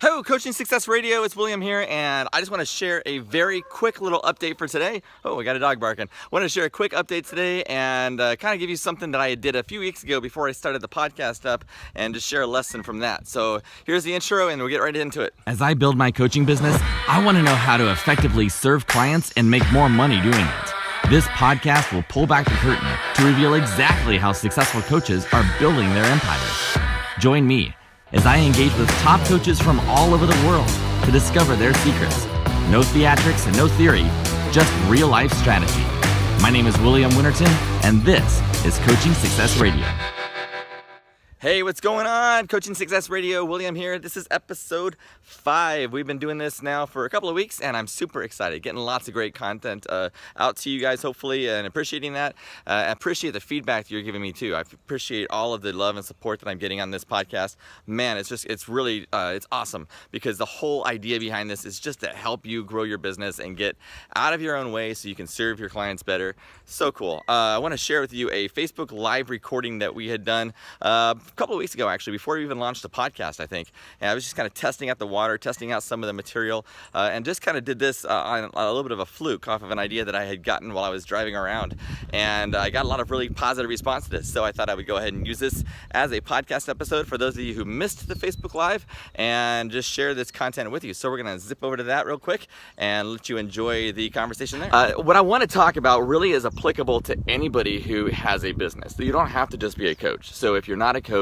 Hello, Coaching Success Radio. It's William here, and I just want to share a very quick little update for today. Oh, we got a dog barking. I want to share a quick update today and kind of give you something that I did a few weeks ago before I started the podcast up and just share a lesson from that. So here's the intro, and we'll get right into it. As I build my coaching business, I want to know how to effectively serve clients and make more money doing it. This podcast will pull back the curtain to reveal exactly how successful coaches are building their empires. Join me as I engage with top coaches from all over the world to discover their secrets. No theatrics and no theory, just real-life strategy. My name is William Winterton, and this is Coaching Success Radio. Hey, what's going on? Coaching Success Radio, William here. This is episode 5. We've been doing this now for a couple of weeks, and I'm super excited. Getting lots of great content out to you guys, hopefully, and appreciating that. I appreciate the feedback that you're giving me, too. I appreciate all of the love and support that I'm getting on this podcast. Man, it's really awesome, because the whole idea behind this is just to help you grow your business and get out of your own way so you can serve your clients better. So cool. I want to share with you a Facebook Live recording that we had done a couple of weeks ago, actually, before we even launched the podcast, I think. And I was just kind of testing out the water, testing out some of the material, and just kind of did this on a little bit of a fluke off of an idea that I had gotten while I was driving around. And I got a lot of really positive response to this, so I thought I would go ahead and use this as a podcast episode for those of you who missed the Facebook Live and just share this content with you. So we're going to zip over to that real quick and let you enjoy the conversation there. What I want to talk about really is applicable to anybody who has a business. You don't have to just be a coach. So if you're not a coach,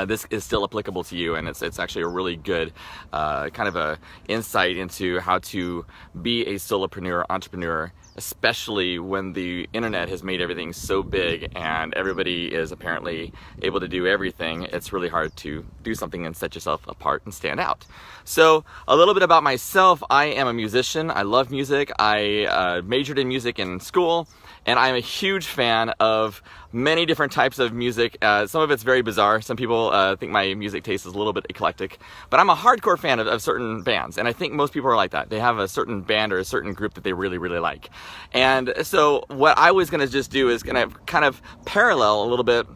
this is still applicable to you, and it's actually a really good kind of a insight into how to be a solopreneur, entrepreneur, especially when the internet has made everything so big and everybody is apparently able to do everything. It's really hard to do something and set yourself apart and stand out. So a little bit about myself. I am a musician. I love music. I majored in music in school, and I'm a huge fan of many different types of music. Some of it's very bizarre. Some people think my music taste is a little bit eclectic, but I'm a hardcore fan of certain bands, and I think most people are like that. They have a certain band or a certain group that they really, really like. And so what I was going to just do is going to kind of parallel a little bit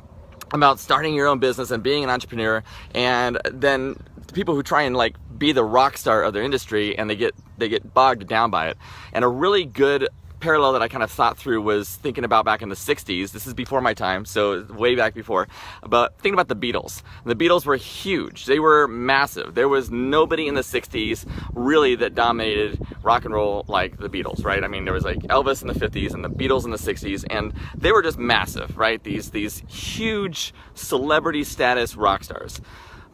about starting your own business and being an entrepreneur, and then people who try and like be the rock star of their industry and they get bogged down by it. And a really good parallel that I kind of thought through was thinking about back in the 60s. This is before my time, so way back before. But thinking about the Beatles. The Beatles were huge. They were massive. There was nobody in the 60s really that dominated rock and roll like the Beatles, right? I mean, there was like Elvis in the 50s and the Beatles in the 60s, and they were just massive, right? These huge celebrity status rock stars.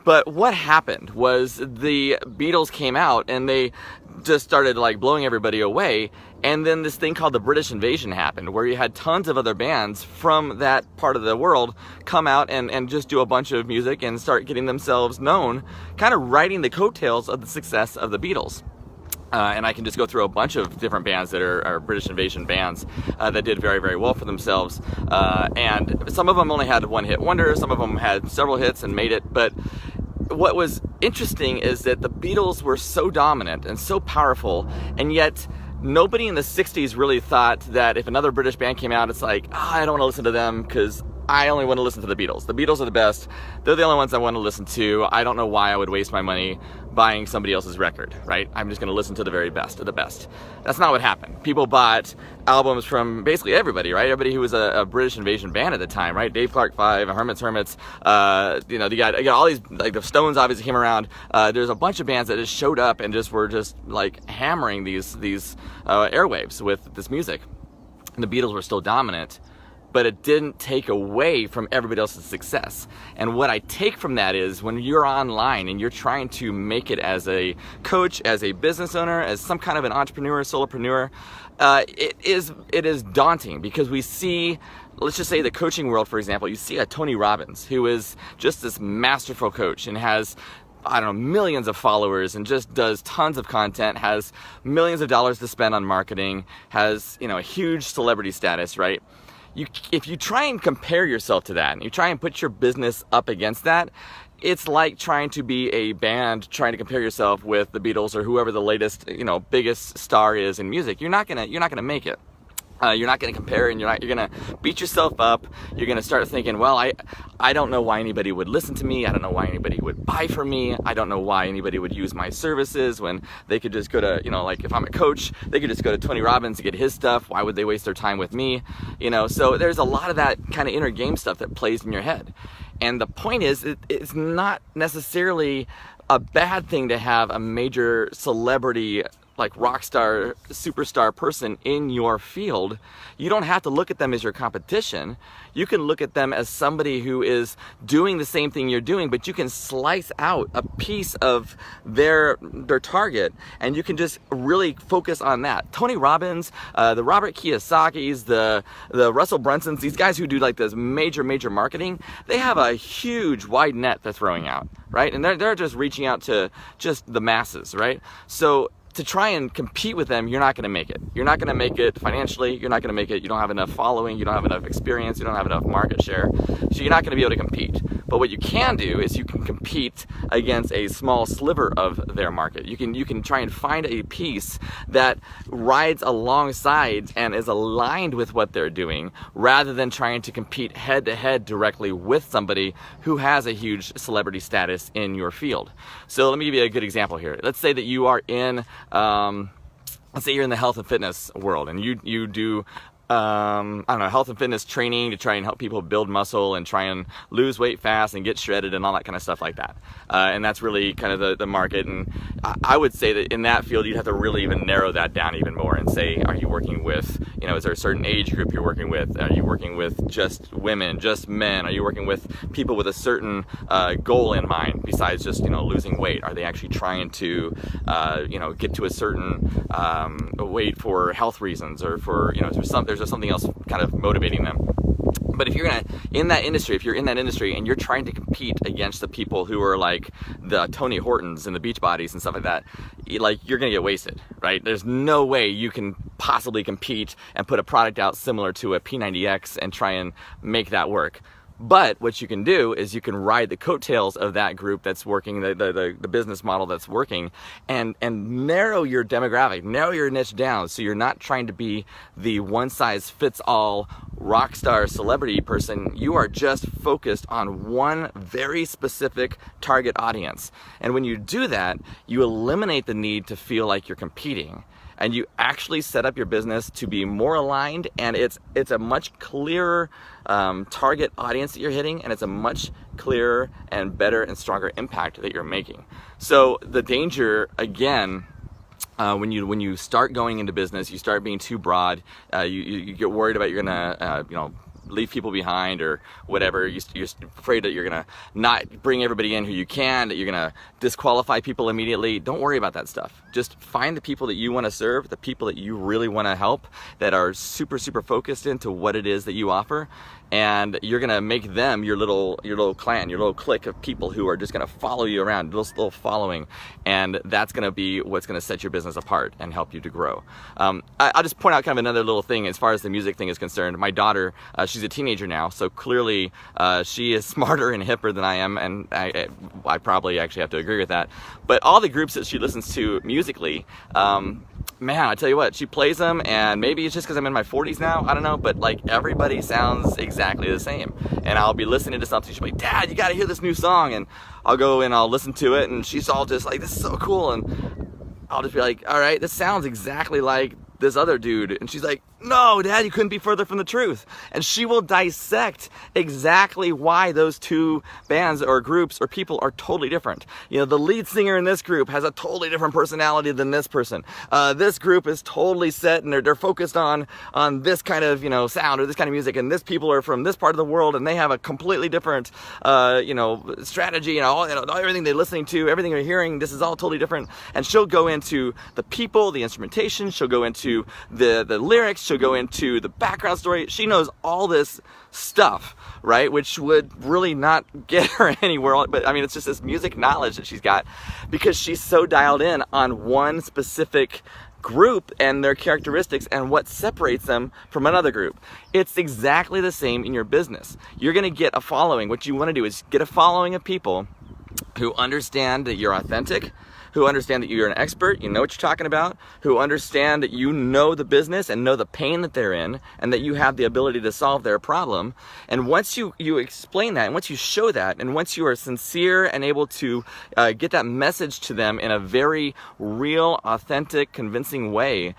But what happened was the Beatles came out and they just started like blowing everybody away. And then this thing called the British invasion happened, where you had tons of other bands from that part of the world come out and just do a bunch of music and start getting themselves known, kind of riding the coattails of the success of the Beatles. And I can just go through a bunch of different bands that are British invasion bands that did very, very well for themselves. And some of them only had one hit wonder, some of them had several hits and made it. But what was interesting is that the Beatles were so dominant and so powerful, and yet nobody in the 60s really thought that if another British band came out, it's like, I don't want to listen to them because I only want to listen to the Beatles. The Beatles are the best. They're the only ones I want to listen to. I don't know why I would waste my money buying somebody else's record, right? I'm just going to listen to the very best of the best. That's not what happened. People bought albums from basically everybody, right? Everybody who was a British invasion band at the time, right? Dave Clark 5, Herman's Hermits, you got all these, like the Stones obviously came around. There's a bunch of bands that just showed up and just were just like hammering these airwaves with this music. And the Beatles were still dominant, but it didn't take away from everybody else's success. And what I take from that is when you're online and you're trying to make it as a coach, as a business owner, as some kind of an entrepreneur, solopreneur, it is daunting, because we see, let's just say the coaching world, for example, you see a Tony Robbins who is just this masterful coach and has, I don't know, millions of followers and just does tons of content, has millions of dollars to spend on marketing, has, a huge celebrity status, right? If you try and compare yourself to that and you try and put your business up against that, it's like trying to be a band, trying to compare yourself with the Beatles or whoever the latest, biggest star is in music. You're not gonna make it. You're not going to compare, and you're going to beat yourself up. You're going to start thinking, well, I don't know why anybody would listen to me. I don't know why anybody would buy from me. I don't know why anybody would use my services when they could just go to, like if I'm a coach, they could just go to Tony Robbins to get his stuff. Why would they waste their time with me? So there's a lot of that kind of inner game stuff that plays in your head. And the point is, it's not necessarily a bad thing to have a major celebrity, like rock star, superstar person in your field. You don't have to look at them as your competition. You can look at them as somebody who is doing the same thing you're doing, but you can slice out a piece of their target, and you can just really focus on that. Tony Robbins, the Robert Kiyosakis, the Russell Brunsons, these guys who do like this major marketing, they have a huge wide net they're throwing out, right? And they're just reaching out to just the masses, right? So to try and compete with them, you're not going to make it. You're not going to make it financially. You're not going to make it. You don't have enough following. You don't have enough experience. You don't have enough market share. So you're not going to be able to compete. But what you can do is you can compete against a small sliver of their market. You can try and find a piece that rides alongside and is aligned with what they're doing, rather than trying to compete head to head directly with somebody who has a huge celebrity status in your field. So let me give you a good example here. Let's say that you are in let's say you're in the health and fitness world, and you do I don't know, health and fitness training to try and help people build muscle and try and lose weight fast and get shredded and all that kind of stuff like that. And that's really kind of the market. And I would say that in that field, you'd have to really even narrow that down even more and say, are you working with, is there a certain age group you're working with? Are you working with just women, just men? Are you working with people with a certain goal in mind besides just, losing weight? Are they actually trying to, get to a certain weight for health reasons, or for, there's something else kind of motivating them? But if you're in that industry and you're trying to compete against the people who are like the Tony Hortons and the Beachbodies and stuff like that, you're gonna get wasted, right? There's no way you can possibly compete and put a product out similar to a P90X and try and make that work. But what you can do is you can ride the coattails of that group that's working, the business model that's working, and narrow your demographic, narrow your niche down, so you're not trying to be the one-size-fits-all rock star celebrity person. You are just focused on one very specific target audience. And when you do that, you eliminate the need to feel like you're competing. And you actually set up your business to be more aligned, and it's a much clearer target audience that you're hitting, and it's a much clearer and better and stronger impact that you're making. So the danger, again, when you start going into business, you start being too broad. You get worried about you're gonna leave people behind or whatever. You're afraid that you're gonna not bring everybody in who you can, that you're gonna disqualify people immediately. Don't worry about that stuff. Just find the people that you want to serve, the people that you really want to help, that are super focused into what it is that you offer, and you're gonna make them your little clan, your little clique of people who are just gonna follow you around, little following, and that's gonna be what's gonna set your business apart and help you to grow. I'll just point out kind of another little thing as far as the music thing is concerned. My daughter, she's a teenager now, so clearly she is smarter and hipper than I am, and I probably actually have to agree with that. But all the groups that she listens to musically, man, I tell you what, she plays them, and maybe it's just because I'm in my 40s now, I don't know, but like everybody sounds exactly the same. And I'll be listening to something, she'll be like, Dad, you gotta hear this new song, and I'll go and I'll listen to it, and she's all just like, this is so cool, and I'll just be like, all right, this sounds exactly like this other dude. And she's like, no, Dad, you couldn't be further from the truth. And she will dissect exactly why those two bands or groups or people are totally different. The lead singer in this group has a totally different personality than this person. This group is totally set, and they're focused on this kind of sound or this kind of music, and this people are from this part of the world, and they have a completely different strategy, everything they're listening to, everything they're hearing, this is all totally different. And she'll go into the people, the instrumentation, she'll go into the lyrics, she'll go into the background story. She knows all this stuff, right? Which would really not get her anywhere. But I mean, it's just this music knowledge that she's got because she's so dialed in on one specific group and their characteristics and what separates them from another group. It's exactly the same in your business. You're going to get a following. What you want to do is get a following of people who understand that you're authentic, who understand that you're an expert, you know what you're talking about, who understand that you know the business and know the pain that they're in, and that you have the ability to solve their problem. And once you explain that, and once you show that, and once you are sincere and able to get that message to them in a very real, authentic, convincing way,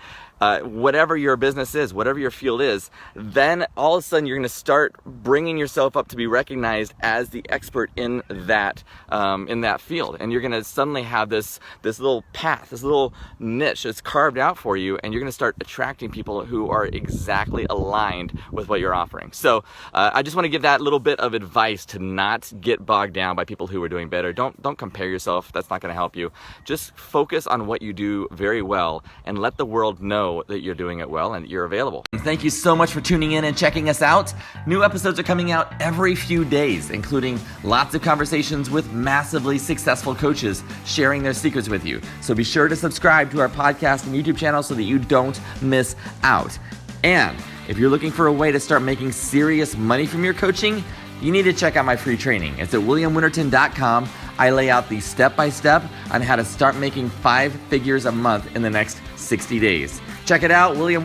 whatever your business is, whatever your field is, then all of a sudden you're going to start bringing yourself up to be recognized as the expert in that field, and you're going to suddenly have this little path, this little niche that's carved out for you, and you're going to start attracting people who are exactly aligned with what you're offering. So I just want to give that little bit of advice to not get bogged down by people who are doing better. Don't compare yourself. That's not going to help you. Just focus on what you do very well and let the world know that you're doing it well and you're available. Thank you so much for tuning in and checking us out. New episodes are coming out every few days, including lots of conversations with massively successful coaches sharing their secrets with you. So be sure to subscribe to our podcast and YouTube channel so that you don't miss out. And if you're looking for a way to start making serious money from your coaching, you need to check out my free training. It's at williamwinterton.com. I lay out the step-by-step on how to start making 5 figures a month in the next 60 days. Check it out, William.